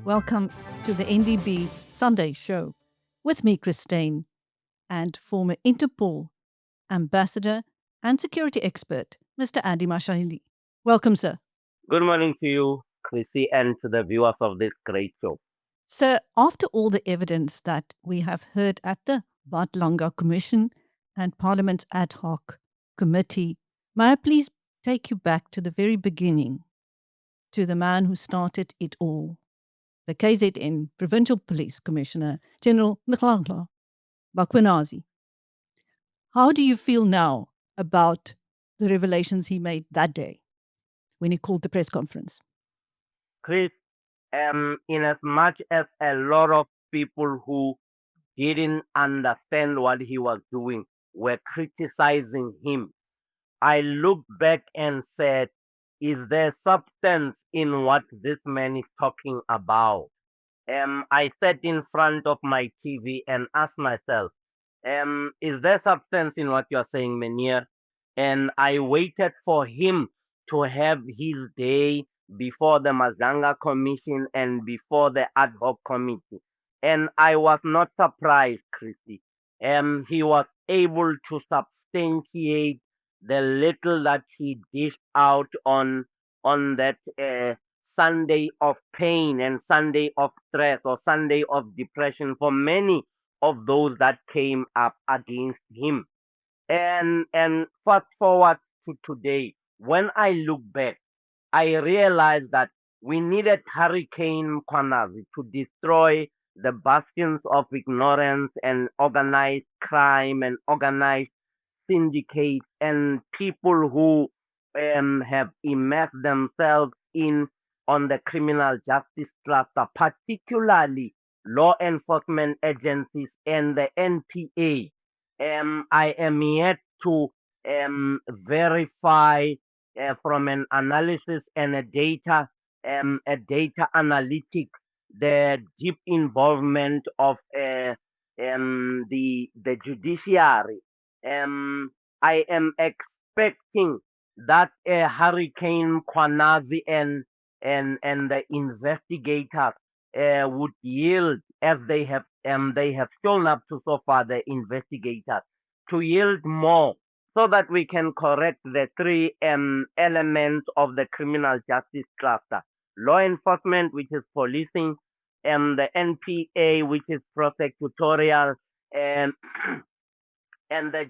Welcome to the NdB Sunday Show with me, Steyn, and former Interpol Ambassador and security expert, Mr. Andy Mashaile. Welcome, sir. Good morning to you, Chrissy, and to the viewers of this great show. Sir, after all the evidence that we have heard at the Post-Madlanga Commission and Parliament's ad hoc committee, may I please take you back to the very beginning, to the man who started it all, the KZN Provincial Police Commissioner, General Nhlanhla Mkhwanazi. How do you feel now about the revelations he made that day when he called the press conference? Chris, in as much as a lot of people who didn't understand what he was doing were criticizing him, I looked back and said, is there substance in what this man is talking about? I sat in front of my TV and asked myself, is there substance in what you're saying, Menir? And I waited for him to have his day before the Madlanga Commission and before the ad hoc committee. And I was not surprised, Chrissy. He was able to substantiate the little that he dished out on that Sunday of pain and Sunday of stress or Sunday of depression for many of those that came up against him. And fast forward to today, when I look back, I realized that we needed Hurricane Mkhwanazi to destroy the bastions of ignorance and organized crime and organized syndicates and people who have immersed themselves in on the criminal justice cluster, particularly law enforcement agencies and the NPA. I am yet to verify from an analysis and a data analytics the deep involvement of the judiciary. I am expecting that Hurricane Mkhwanazi and the investigators would yield, as they have shown up to so far, the investigators, to yield more, so that we can correct the three elements of the criminal justice cluster: law enforcement, which is policing, and the NPA, which is prosecutorial, and the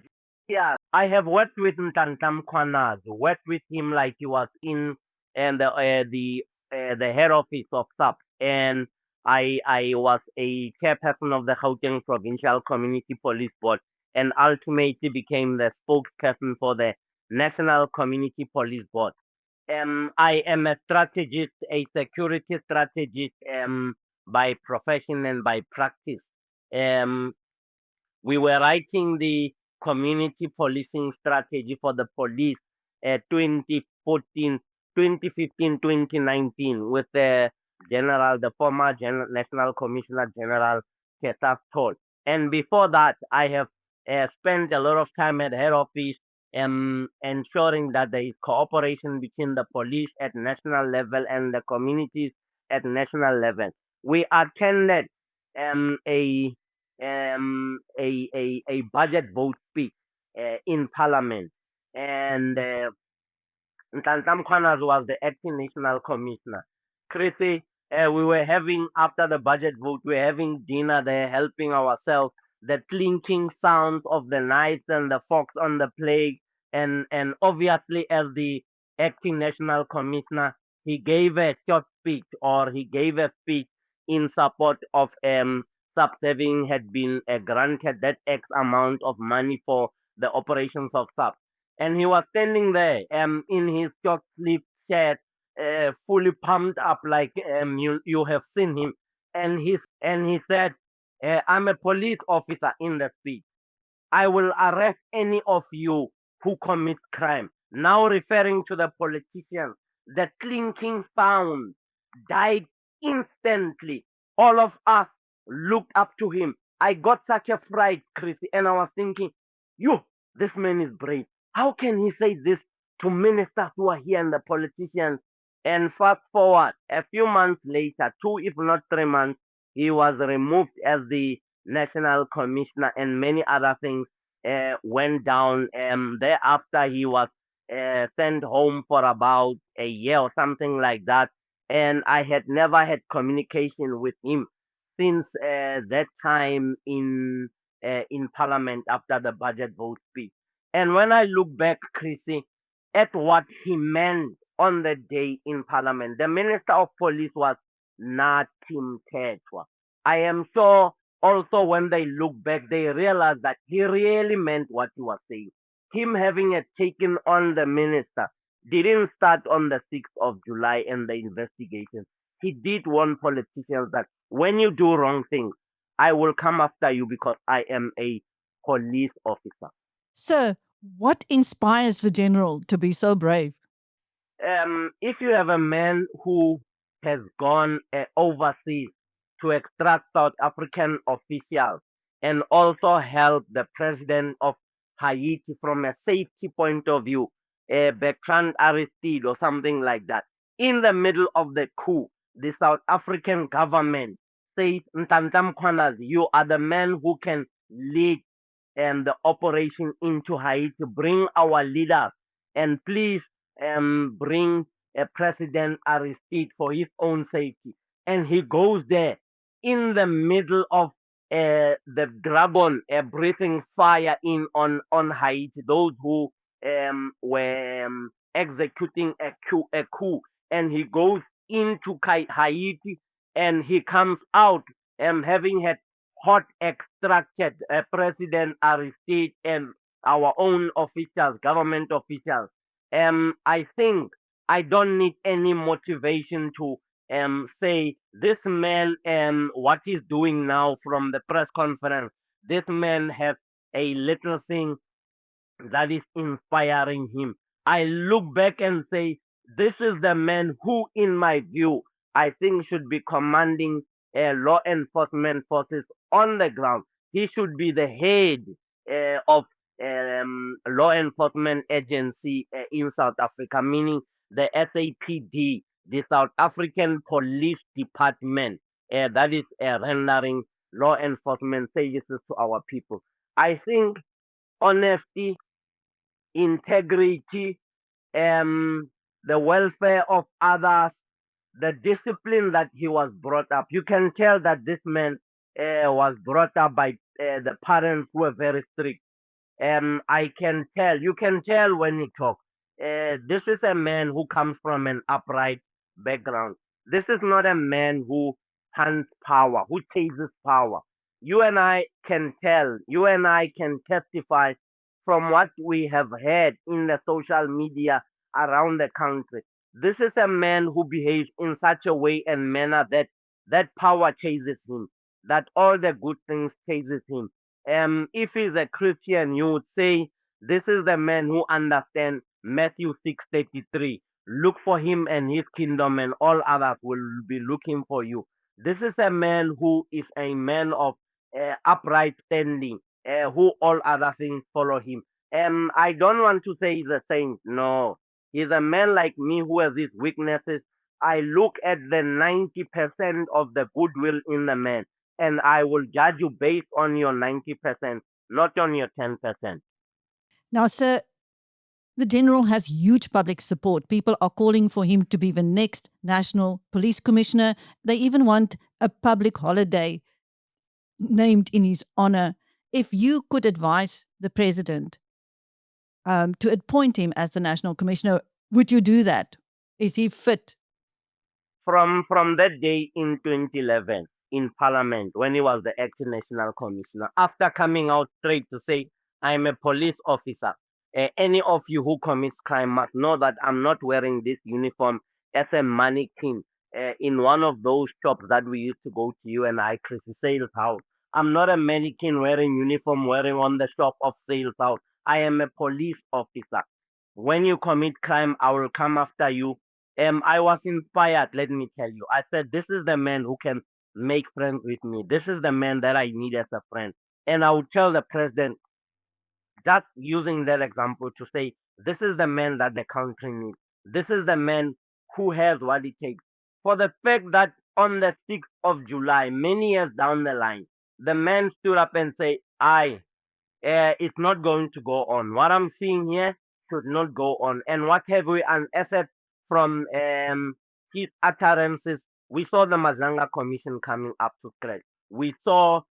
I have worked with Nhlanhla Mkhwanazi, worked with him like he was in and the head office of SAPS, and I was a chairperson of the Gauteng Provincial Community Police Board, and ultimately became the spokesperson for the National Community Police Board. I am a strategist, a security strategist, by profession and by practice. We were writing the community policing strategy for the police 2014, 2015, 2019 with the former National Commissioner General Cachalia. And before that, I have spent a lot of time at head office ensuring that there is cooperation between the police at national level and the communities at national level. We attended a budget vote speech in Parliament, and Nhlanhla Mkhwanazi was the acting national commissioner. Chrissy, we were having, after the budget vote, we were having dinner there, helping ourselves. The clinking sounds of the knights and the fox on the plague, and obviously, as the acting national commissioner, he gave a short speech, or he gave a speech in support of SAPS having had been granted that X amount of money for the operations of SAPS. And he was standing there in his short sleeve shirt, fully pumped up, like you have seen him. And he said, I'm a police officer in the speech. I will arrest any of you who commit crime. Now referring to the politicians, the clinking sound died instantly. All of us looked up to him. I got such a fright, Chrissy, and I was thinking, you, this man is brave. How can he say this to ministers who are here and the politicians? And fast forward, a few months later, 2 if not 3 months, he was removed as the national commissioner, and many other things went down. Thereafter, he was sent home for about a year or something like that. And I had never had communication with him since that time in Parliament after the budget vote speech. And when I look back, Chrissy, at what he meant on the day in Parliament, the Minister of Police was Nathi Mthethwa. I am sure also when they look back, they realize that he really meant what he was saying. Him having taken on the minister didn't start on the 6th of July and the investigation. He did warn politicians that when you do wrong things, I will come after you because I am a police officer. Sir, what inspires the general to be so brave? If you have a man who has gone overseas to extract South African officials and also help the president of Haiti from a safety point of view, Bertrand Aristide or something like that, in the middle of the coup, the South African government says, Nhlanhla Mkhwanazi, you are the man who can lead the operation into Haiti, bring our leaders, and please bring President Aristide for his own safety. And he goes there in the middle of the dragon breathing fire in on Haiti, those who were executing a coup. And he goes into Haiti and he comes out having had hot extracted President Aristide and our own officials, government officials. I think I don't need any motivation to say this man what he's doing now from the press conference. This man has a little thing that is inspiring him. I look back and say, this is the man who, in my view, I think should be commanding law enforcement forces on the ground. He should be the head of law enforcement agency in South Africa, meaning the SAPD, the South African Police Department, that is rendering law enforcement services to our people. I think honesty, integrity, the welfare of others, the discipline that he was brought up. You can tell that this man was brought up by the parents who were very strict. I can tell, you can tell when he talks. This is a man who comes from an upright background. This is not a man who hunts power, who chases power. You and I can tell, you and I can testify from what we have heard in the social media around the country. This is a man who behaves in such a way and manner that that power chases him, that all the good things chases him. If he's a Christian, you would say this is the man who understands Matthew 6:33. Look for him and his kingdom, and all others will be looking for you. This is a man who is a man of upright standing, who all other things follow him. I don't want to say he's a saint. No, he's a man like me who has his weaknesses. I look at the 90% of the goodwill in the man, and I will judge you based on your 90%, not on your 10%. Now, sir, the general has huge public support. People are calling for him to be the next national police commissioner. They even want a public holiday named in his honor. If you could advise the president to appoint him as the national commissioner, would you do that? Is he fit? From that day in 2011 in Parliament when he was the acting national commissioner, after coming out straight to say, I'm a police officer. Any of you who commits crime must know that I'm not wearing this uniform as a mannequin in one of those shops that we used to go to, you and I, Chris, sales house. I'm not a mannequin wearing uniform, wearing on the shop of sales house. I am a police officer. When you commit crime, I will come after you. I was inspired, let me tell you. I said, this is the man who can make friends with me. This is the man that I need as a friend. And I would tell the president, just using that example to say, this is the man that the country needs. This is the man who has what it takes. For the fact that on the 6th of July, many years down the line, the man stood up and say, it's not going to go on. What I'm seeing here should not go on. And what have we unearthed from his utterances? We saw the Madlanga Commission coming up to scratch. We saw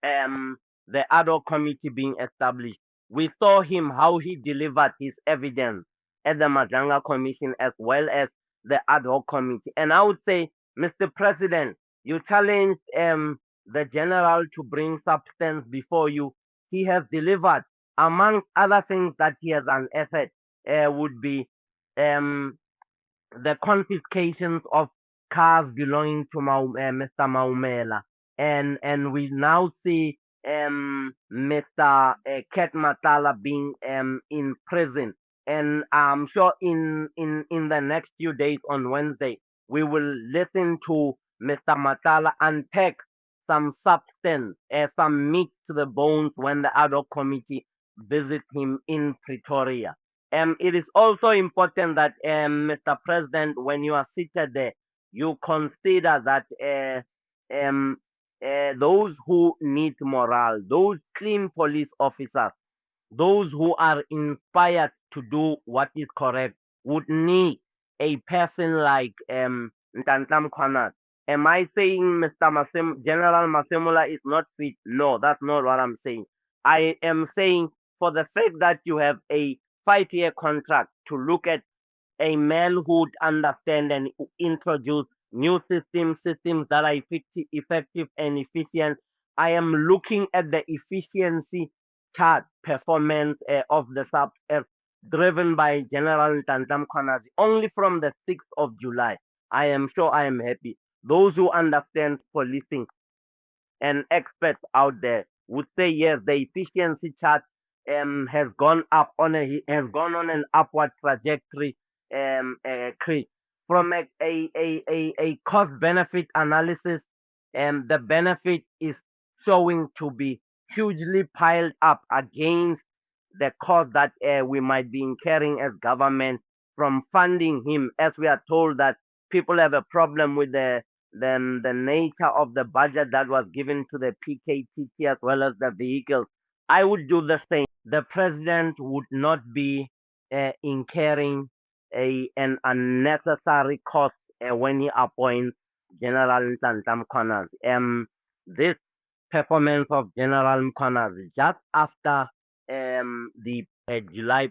um, the ad hoc committee being established. We saw him how he delivered his evidence at the Madlanga Commission as well as the ad hoc committee. And I would say, Mr. President, you challenged the general to bring substance before you. He has delivered. Among other things that he has unearthed would be um, the confiscations of cars belonging to Mr. Maumela, and we now see Mr. Ket Matala being in prison, and I'm sure in the next few days on Wednesday we will listen to Mr. Matala unpack some substance, some meat to the bones when the ad hoc committee visit him in Pretoria. It is also important that, Mr. President, when you are seated there, you consider that those who need morale, those clean police officers, those who are inspired to do what is correct, would need a person like Nhlanhla Mkhwanazi. Am I saying General Masemola is not fit? No, that's not what I'm saying. I am saying, for the fact that you have a 5-year contract to look at a man who would understand and introduce new systems that are effective and efficient. I am looking at the efficiency chart performance of the SAPS driven by General Nhlanhla only from the 6th of July. I am sure I am happy. Those who understand policing and experts out there would say yes, the efficiency chart has gone on an upward trajectory. Chris, from a cost benefit analysis, the benefit is showing to be hugely piled up against the cost that we might be incurring as government from funding him, as we are told that people have a problem with the nature of the budget that was given to the PKTT as well as the vehicles. I would do the same. The president would not be incurring an unnecessary cost when he appoints General Nhlanhla Mkhwanazi. This performance of General Mkhwanazi just after the July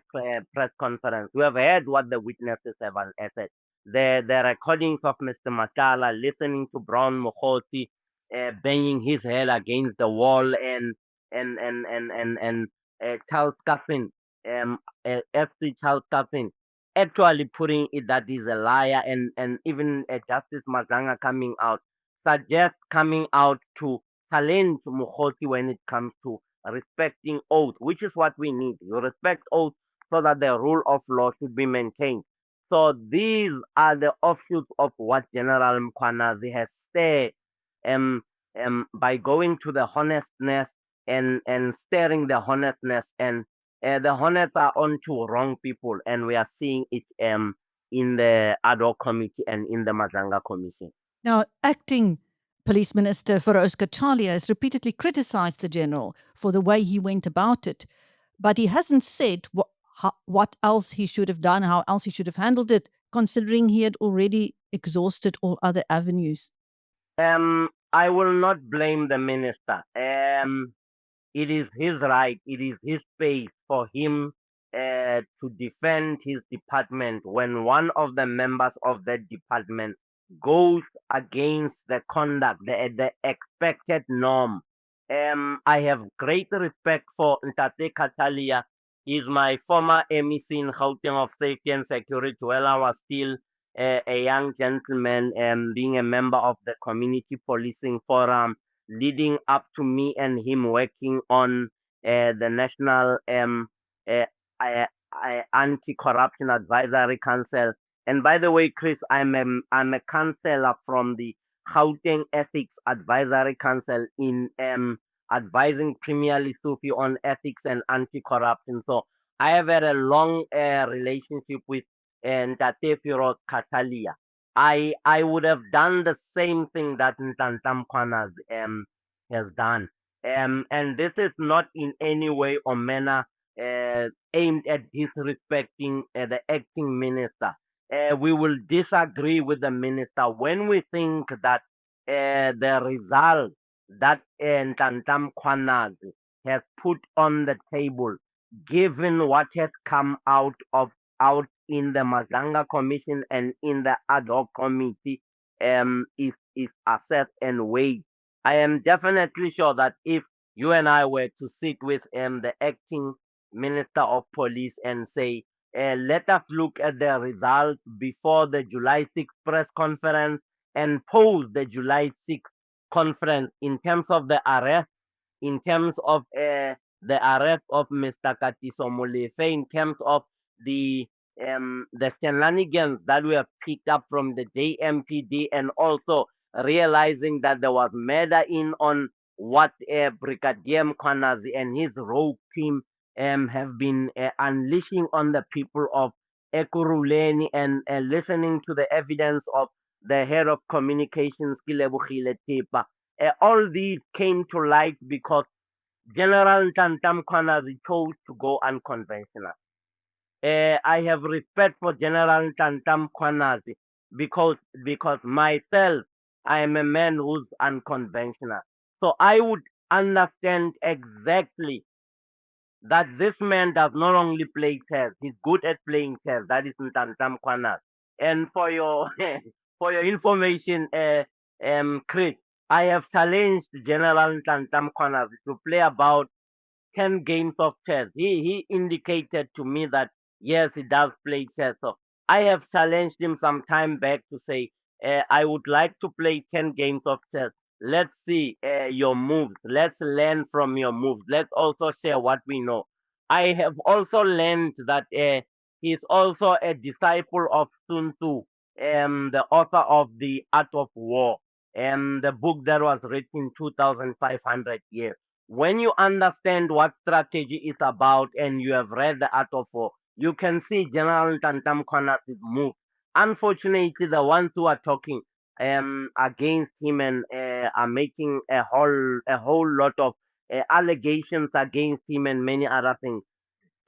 press conference, we have heard what the witnesses have said. The recordings of Mr. Matala listening to Brown Mokhosi banging his head against the wall, and Charles Coffin, FC Charles Coffin, actually putting it that he's a liar, and even Justice Mazanga coming out to challenge Mokhosi when it comes to respecting oath, which is what we need. You respect oath so that the rule of law should be maintained. So these are the offshoots of what General Mkhwanazi has said, um, by going to the honestness and staring the honestness, and the honest are onto wrong people, and we are seeing it in the ad hoc committee and in the Madlanga commission. Now, acting Police Minister Feroz Cachalia has repeatedly criticized the general for the way he went about it, but he hasn't said what else he should have done, how else he should have handled it, considering he had already exhausted all other avenues. I will not blame the minister. It is his right, it is his space for him to defend his department when one of the members of that department goes against the conduct, the expected norm. I have great respect for Ntate Cachalia. He's my former MEC in Gauteng of Safety and Security while I was still a young gentleman, and being a member of the Community Policing Forum, leading up to me and him working on the National uh, Anti-Corruption Advisory Council. And by the way, Chris, I'm a counselor from the Gauteng Ethics Advisory Council in advising Premier Lesotho on ethics and anti-corruption. So I have had a long relationship with Ntate Cachalia. I would have done the same thing that Ntantam Mkhwanazi has done. And this is not in any way or manner aimed at disrespecting the acting minister. We will disagree with the minister when we think that the result that Ntantam Mkhwanazi has put on the table, given what has come out in the Madlanga Commission and in the ad hoc committee, is assessed and weighed. I am definitely sure that if you and I were to sit with the acting minister of police and say, let us look at the results before the July 6th press conference and post the July 6th conference in terms of the arrest, in terms of the arrest of Mr. Katiso Molefe, in terms of the shenanigans that we have picked up from the JMPD, and also realizing that there was murder in on what Brigadier Mkhwanazi and his rogue team have been unleashing on the people of Ekurhuleni, and listening to the evidence of the head of communications, Kilebogile Tepa. All these came to light because General Nhlanhla Mkhwanazi chose to go unconventional. I have respect for General Nhlanhla Mkhwanazi because myself, I am a man who's unconventional. So I would understand exactly that this man does not only play chess, he's good at playing chess. That is Nhlanhla Mkhwanazi. And for your for your information, Chris, I have challenged General Nhlanhla Mkhwanazi to play about 10 games of chess. He indicated to me that yes, he does play chess. So I have challenged him some time back to say, I would like to play 10 games of chess. Let's see your moves. Let's learn from your moves. Let's also share what we know. I have also learned that he's also a disciple of Sun Tzu, the author of The Art of War, and the book that was written 2,500 years. When you understand what strategy is about and you have read The Art of War, you can see General Nhlanhla Mkhwanazi's move. Unfortunately, the ones who are talking against him and are making a whole lot of allegations against him and many other things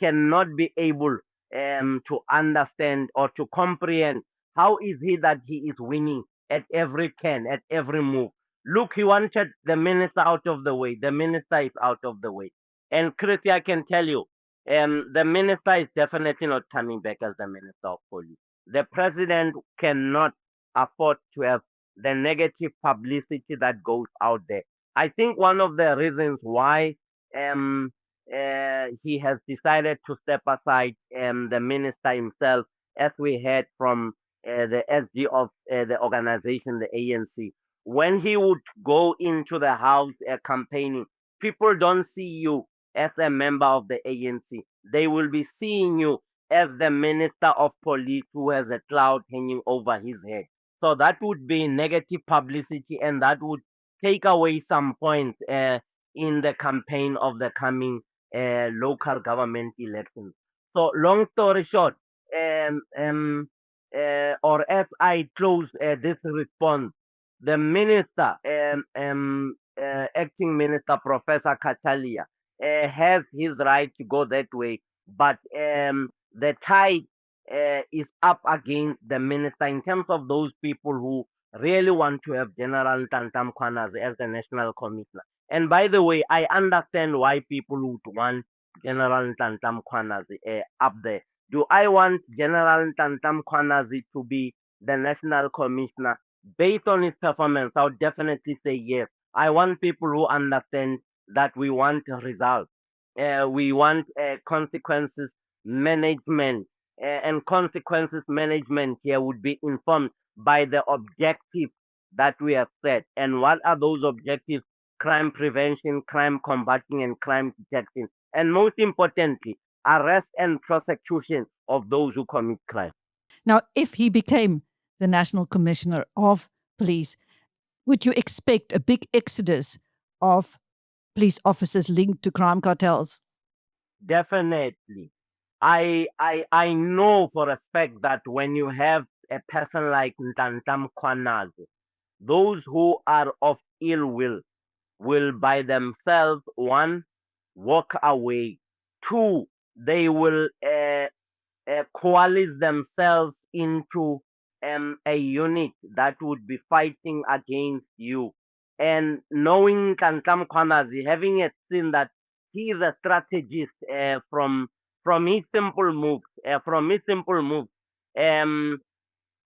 cannot be able to understand or to comprehend how is he that he is winning at every turn, at every move. Look, he wanted the minister out of the way. The minister is out of the way. And Chrissy, I can tell you, the minister is definitely not coming back as the minister of police. The president cannot afford to have the negative publicity that goes out there. I think one of the reasons why um, he has decided to step aside, the minister himself, as we heard from the SG of the organization, the ANC. When he would go into the house campaigning, people don't see you as a member of the ANC. They will be seeing you as the minister of police who has a cloud hanging over his head. So that would be negative publicity, and that would take away some points in the campaign of the coming local government elections. So, long story short, or as I close this response, the minister, acting minister, Professor Cachalia, has his right to go that way, but the tide is up against the minister in terms of those people who really want to have General Nhlanhla Mkhwanazi as the national commissioner. And by the way, I understand why people would want General Nhlanhla Mkhwanazi up there. Do I want General Nhlanhla Mkhwanazi to be the national commissioner? Based on his performance, I would definitely say yes. I want people who understand that we want results. We want consequences management, and consequences management here would be informed by the objectives that we have set. And what are those objectives? Crime prevention, crime combating, and crime detection. And most importantly, arrest and prosecution of those who commit crime. Now, if he became the National Commissioner of Police, Would you expect a big exodus of police officers linked to crime cartels? Definitely. I know for a fact that when you have a person like Nhlanhla Mkhwanazi, those who are of ill will by themselves, one, walk away. Two, they will coalesce themselves into a unit that would be fighting against you. And knowing Nhlanhla Mkhwanazi, having seen that he is a strategist from his simple moves, um,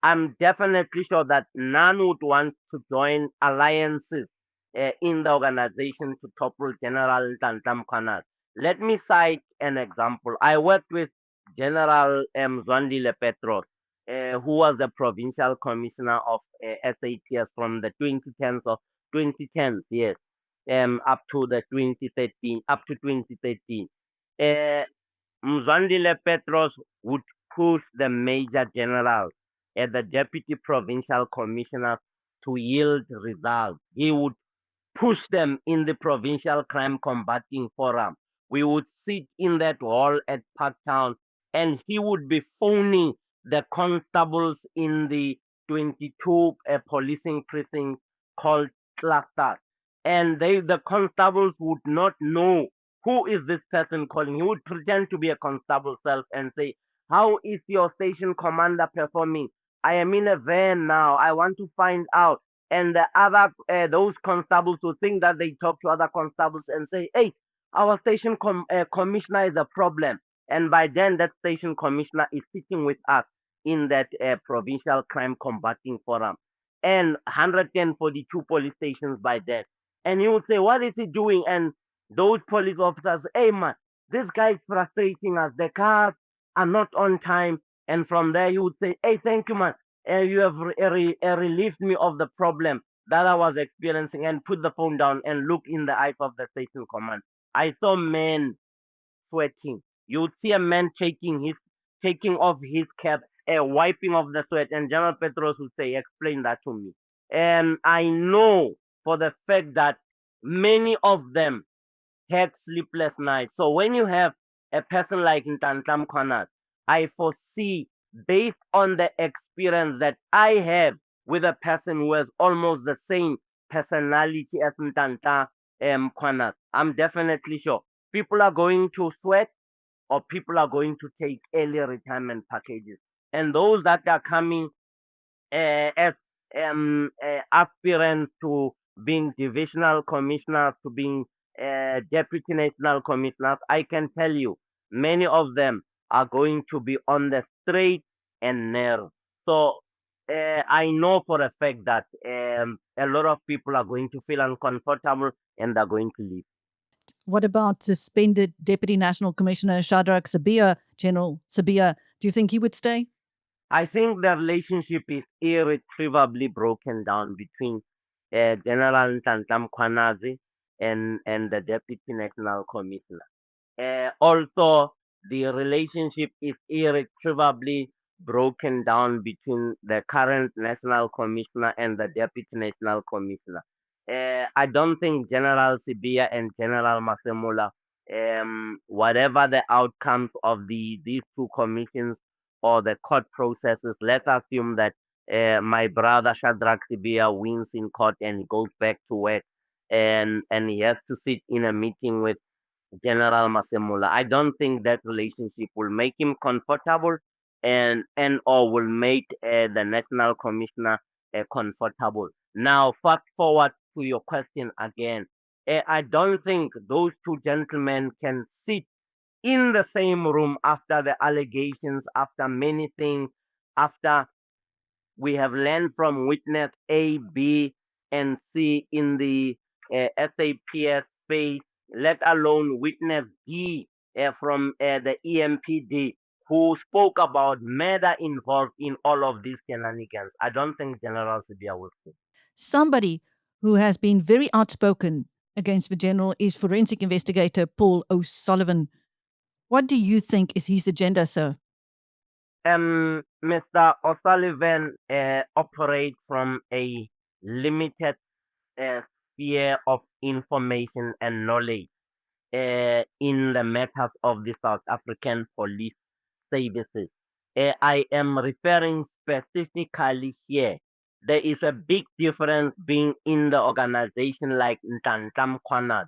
I'm definitely sure that none would want to join alliances in the organization to topple General Nhlanhla Mkhwanazi. Let me cite an example. I worked with General Zandile Petros, who was the provincial commissioner of SAPS from the 2010s, yes, up to the 2013, up to 2013. Uh, Mzwandile Petros would push the major generals and the deputy provincial commissioners to yield results. He would push them in the provincial crime combating forum. We would sit in that hall at Parktown and he would be phoning the constables in the 22 policing precincts called clusters. And the constables would not know who is this person calling. He would pretend to be a constable self and say, how is your station commander performing? I am in a van now. I want to find out. And the other those constables will think that they talk to other constables and say, hey, our station commissioner is a problem. And by then that station commissioner is sitting with us in that provincial crime combating forum, and 142 police stations by then. And he would say, what is he doing? And those police officers, hey man, this guy is frustrating us, the cars are not on time. And from there he would say, hey, thank you man, you have relieved me of the problem that I was experiencing, and put the phone down and look in the eyes of the station command. I saw men sweating. You would see a man taking off his cap, wiping off the sweat, and General Petros would say, explain that to me. And I know for the fact that many of them had sleepless nights. So when you have a person like Nhlanhla Mkhwanazi, I foresee, based on the experience that I have with a person who has almost the same personality as Nhlanhla Mkhwanazi, I'm definitely sure people are going to sweat or people are going to take early retirement packages. And those that are coming as aspirants to being divisional commissioners, to being deputy national commissioners, I can tell you many of them are going to be on the straight and narrow. So I know for a fact that a lot of people are going to feel uncomfortable and they're going to leave. What about suspended Deputy National Commissioner Shadrack Sibiya, General Sibiya? Do you think he would stay? I think the relationship is irretrievably broken down between General Nhlanhla Mkhwanazi and the Deputy National Commissioner. Also, the relationship is irretrievably broken down between the current National Commissioner and the Deputy National Commissioner. I don't think General Sibiya and General Masemola, whatever the outcomes of these two commissions or the court processes, let's assume that my brother Shadrack Sibiya wins in court and he goes back to work, and he has to sit in a meeting with General Masemola. I don't think that relationship will make him comfortable, and or will make the national commissioner comfortable. Now, fast forward to your question again. I don't think those two gentlemen can sit in the same room after the allegations, after many things, after we have learned from witness A, B, and C in the SAPS space, let alone witness D from the EMPD, who spoke about murder involved in all of these shenanigans. I don't think General Sibiya will say. Somebody who has been very outspoken against the general is forensic investigator Paul O'Sullivan. What do you think is his agenda, sir? Mr. O'Sullivan operates from a limited sphere of information and knowledge in the matters of the South African police services. I am referring specifically here. There is a big difference being in the organization like Nhlanhla Mkhwanazi,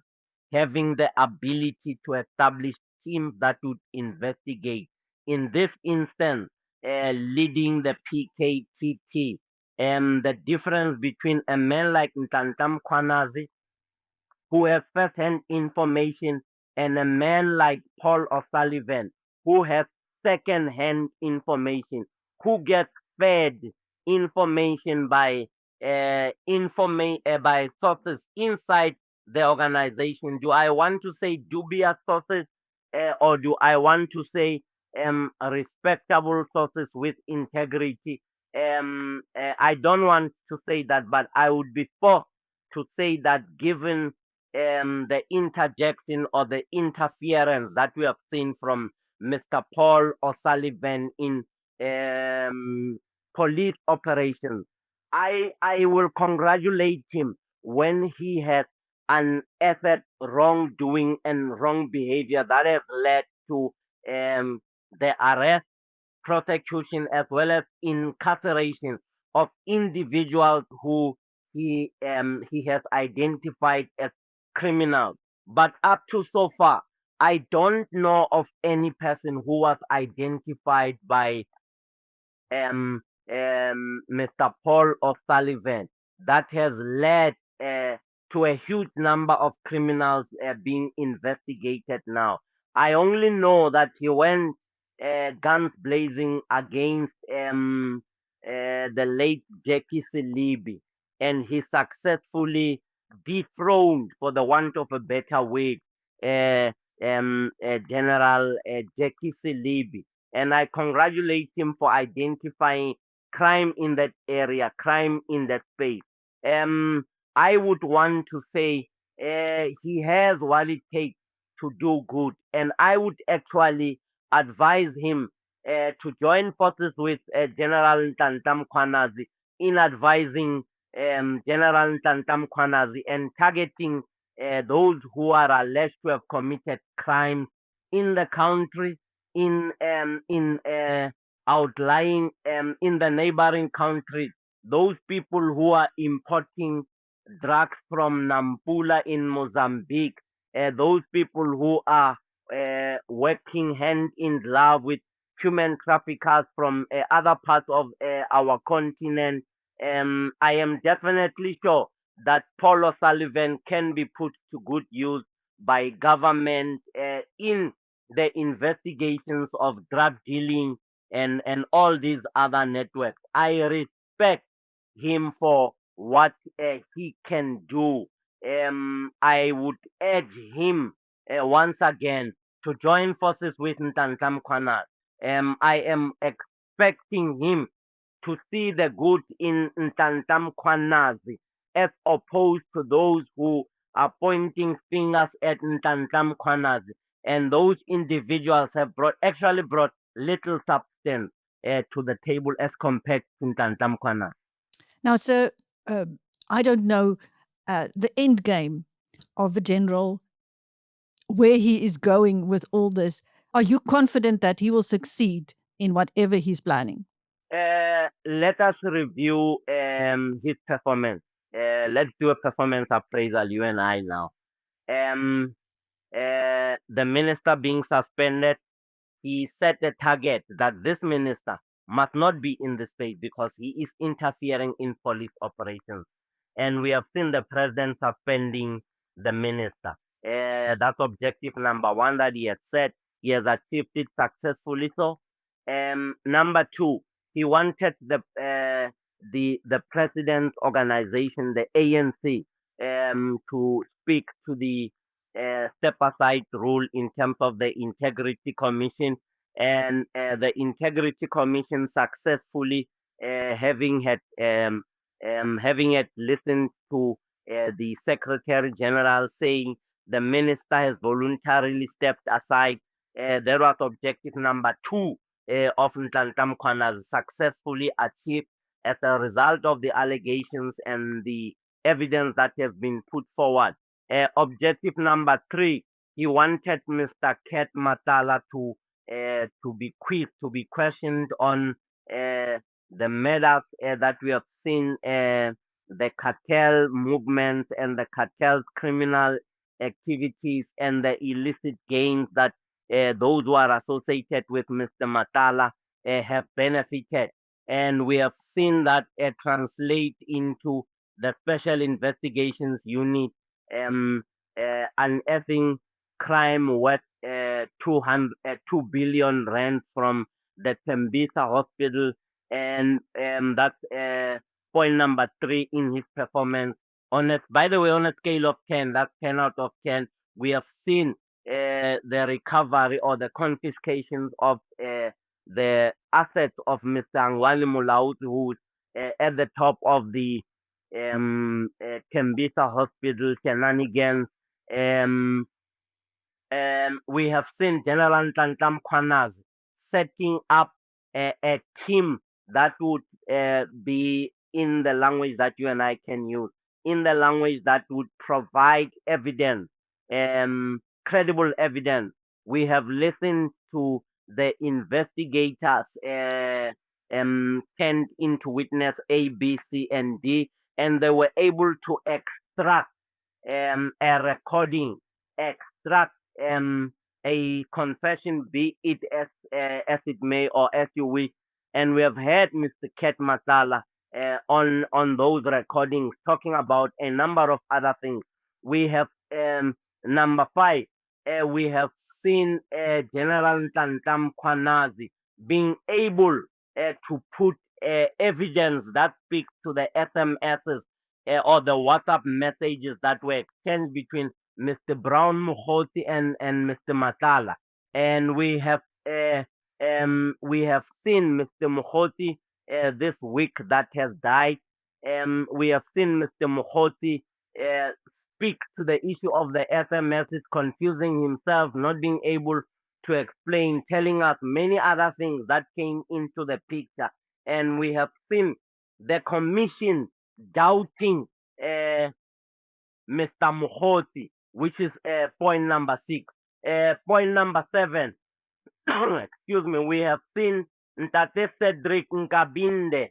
having the ability to establish teams that would investigate. In this instance, leading the PKTT, and the difference between a man like Nhlanhla Mkhwanazi who has first-hand information, and a man like Paul O'Sullivan, who has second-hand information, who gets fed information by sources inside the organization. Do I want to say dubious sources, or do I want to say respectable sources with integrity? I don't want to say that, but I would be forced to say that given the interjection or the interference that we have seen from Mr. Paul O'Sullivan in police operations, I will congratulate him when he has unearthed wrongdoing and wrong behavior that has led to the arrest, prosecution, as well as incarceration of individuals who he has identified as criminals. But up to so far, I don't know of any person who was identified by Mr. Paul O'Sullivan that has led to a huge number of criminals being investigated now. I only know that he went guns blazing against the late Jackie Silibi, and he successfully dethroned, for the want of a better word, General Jackie Silibi, and I congratulate him for identifying crime in that area, crime in that space. I would want to say he has what it takes to do good, and I would actually advise him to join forces with General Nhlanhla Mkhwanazi in advising General Nhlanhla Mkhwanazi and targeting those who are alleged to have committed crimes in the country, in outlying in the neighboring countries, those people who are importing drugs from Nampula in Mozambique, those people who are working hand in glove with human traffickers from other parts of our continent. I am definitely sure that Paul O'Sullivan can be put to good use by government in the investigations of drug dealing and all these other networks. I respect him for what he can do. I would urge him once again to join forces with Nhlanhla Mkhwanazi. I am expecting him to see the good in Nhlanhla Mkhwanazi as opposed to those who are pointing fingers at Nhlanhla Mkhwanazi, and those individuals have actually brought little substance to the table as compared to Nhlanhla Mkhwanazi. Now, sir, I don't know the end game of the general, where he is going with all this. Are you confident that he will succeed in whatever he's planning? Let us review his performance. Let's do a performance appraisal, you and I now. The minister being suspended, he set a target that this minister must not be in the state because he is interfering in police operations. And we have seen the president suspending the minister. That's objective number one that he has set. He has achieved it successfully. So, number two, he wanted the president's organization, the ANC, to speak to the step aside rule in terms of the Integrity Commission, and the Integrity Commission successfully having had listened to the Secretary General saying the minister has voluntarily stepped aside. That was objective number two of Nhlanhla Mkhwanazi, successfully achieved as a result of the allegations and the evidence that has been put forward. Objective number 3, he wanted Mr. Ket Matala to be quick, to be questioned on the matters that we have seen, the cartel movement and the cartel criminal activities and the illicit gains that those who are associated with Mr. Matala have benefited. And we have seen that translate into the Special Investigations Unit unearthing crime worth 2 billion rand from the Tembisa Hospital, and that's point number 3 in his performance. By the way, on a scale of 10, that's 10 out of 10. We have seen the recovery or the confiscations of the assets of Mr. Angwani Mulaut, who's at the top of the Tembisa Hospital shenanigans. Um, we have seen General Mkhwanazi setting up a team that would be in the language that you and I can use, in the language that would provide evidence, credible evidence. We have listened to the investigators turned into witness A, B, C, and D, and they were able to extract a recording, extract a confession, be it as it may or as you wish. And we have heard Mr. Ket Matala on those recordings talking about a number of other things. We have number 5. We have seen General Mkhwanazi being able to put evidence that speaks to the SMSs or the WhatsApp messages that were exchanged between Mr. Brown Mkhoti and Mr. Matala. And we have seen Mr. Mkhoti this week that has died. We have seen Mr. Mkhoti speak to the issue of the SMSs, confusing himself, not being able to explain, telling us many other things that came into the picture. And we have seen the commission doubting Mr. Mkhoti, which is point number 6. Point number 7, excuse me, we have seen Ntate Cedric Nkabinde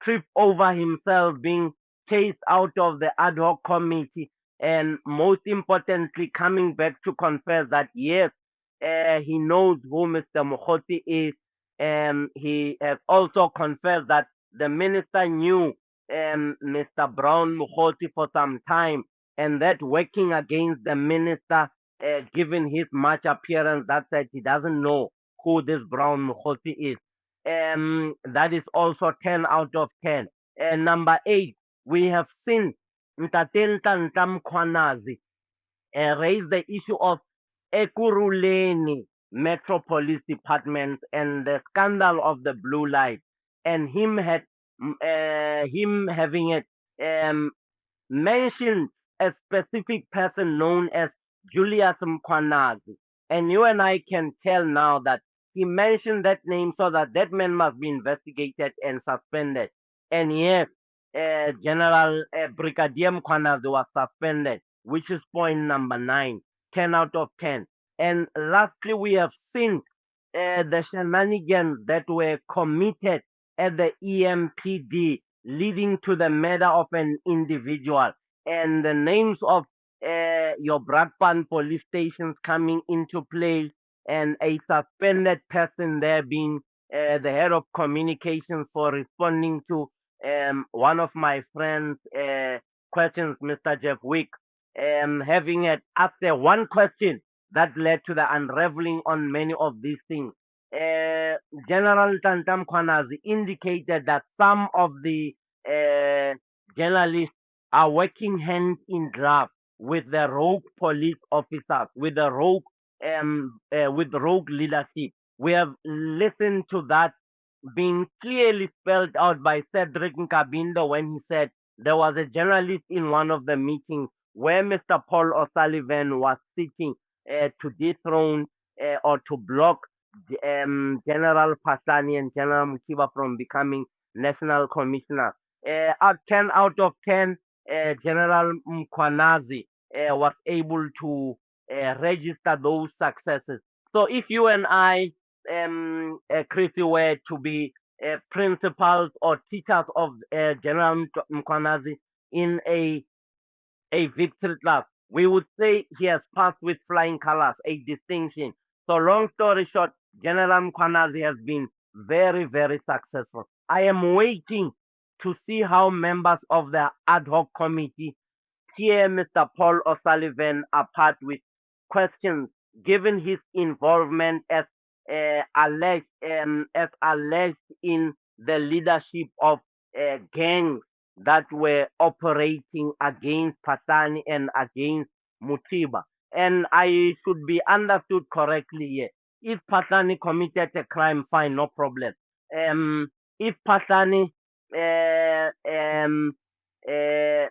trip over himself, being chased out of the ad hoc committee, and most importantly, coming back to confess that yes, he knows who Mr. Mkhoti is. He has also confessed that the minister knew Mr. Brown Mkhoti for some time, and that working against the minister, given his much appearance, that said he doesn't know who this Brown Mkhoti is. That is also 10 out of 10. And number 8, we have seen Ntate Mkhwanazi raise the issue of Ekurhuleni Metro Police Department and the scandal of the blue light, and him having it mentioned a specific person known as Julius Mkhwanazi. And you and I can tell now that he mentioned that name so that that man must be investigated and suspended. And yes, General Brigadier Mkhwanazi was suspended, which is point number 9, 10 out of 10. And lastly, we have seen the shenanigans that were committed at the EMPD, leading to the murder of an individual, and the names of your Brakpan police stations coming into play, and a suspended person there being the head of communications for responding to one of my friends' questions, Mr. Jeff Wick, having it after one question that led to the unraveling on many of these things. General Mkhwanazi indicated that some of the journalists are working hand in glove with the rogue police officers, with the rogue leadership. We have listened to that being clearly spelled out by Cedric Nkabinde when he said there was a journalist in one of the meetings where Mr. Paul O'Sullivan was seeking to dethrone or to block General Pasani and General Mkiba from becoming national commissioner. 10 out of 10. General Mkhwanazi was able to register those successes. So if you and I, Chrissy, were to be principals or teachers of General Mkhwanazi in a victory class, we would say he has passed with flying colors, a distinction. So long story short, General Mkhwanazi has been very, very successful. I am waiting to see how members of the ad hoc committee tear Mr. Paul O'Sullivan apart with questions, given his involvement as alleged in the leadership of gangs that were operating against Patani and against Mutiba. And I should be understood correctly here. If Patani committed a crime, fine, no problem. If Patani uh, um, uh,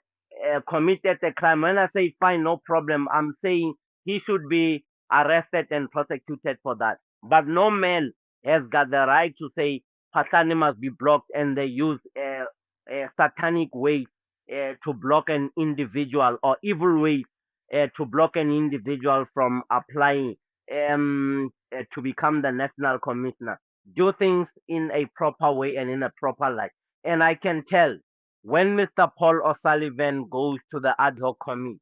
committed a crime, when I say fine, no problem, I'm saying he should be arrested and prosecuted for that. But no man has got the right to say Patani must be blocked, and they use a satanic way to block an individual, or evil way to block an individual from applying to become the national commissioner. Do things in a proper way and in a proper light. And I can tell when Mr. Paul O'Sullivan goes to the ad hoc committee,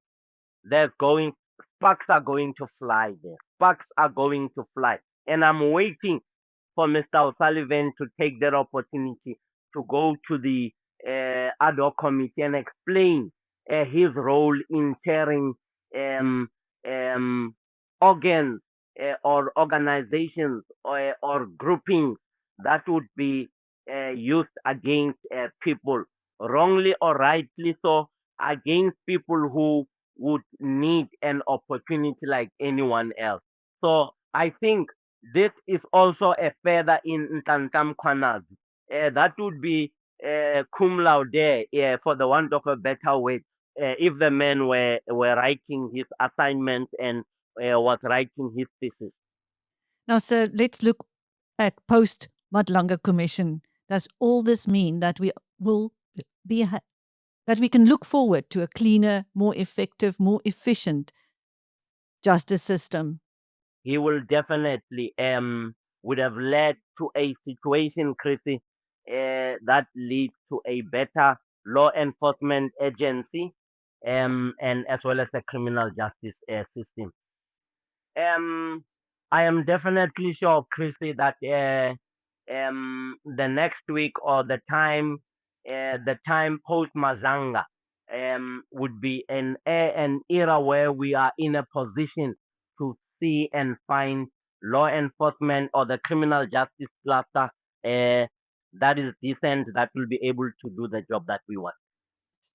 there's going sparks are going to fly there. Sparks are going to fly. And I'm waiting for Mr. O'Sullivan to take that opportunity to go to the ad hoc committee and explain his role in chairing um, um, organs or organizations or groupings that would be used against people, wrongly or rightly so, against people who would need an opportunity like anyone else. So I think this is also a feather in Nhlanhla Mkhwanazi. That would be cum laude, for the want of a better word, if the man were writing his assignments and was writing his thesis. Now, sir, let's look at Post-Madlanga Commission. Does all this mean that we will be that we can look forward to a cleaner, more effective, more efficient justice system? He will definitely would have led to a situation, Chrissy, that leads to a better law enforcement agency, and as well as a criminal justice system. Um, I am definitely sure, Chrissy, that the next week or the time post Mazanga would be an era where we are in a position to see and find law enforcement or the criminal justice cluster that is decent, that will be able to do the job that we want.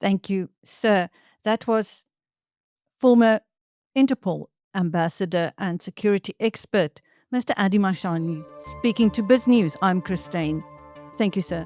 Thank you, sir. That was former Interpol Ambassador and security expert, Mr. Andy Mashaile, speaking to Biz News. I'm Steyn. Thank you, sir.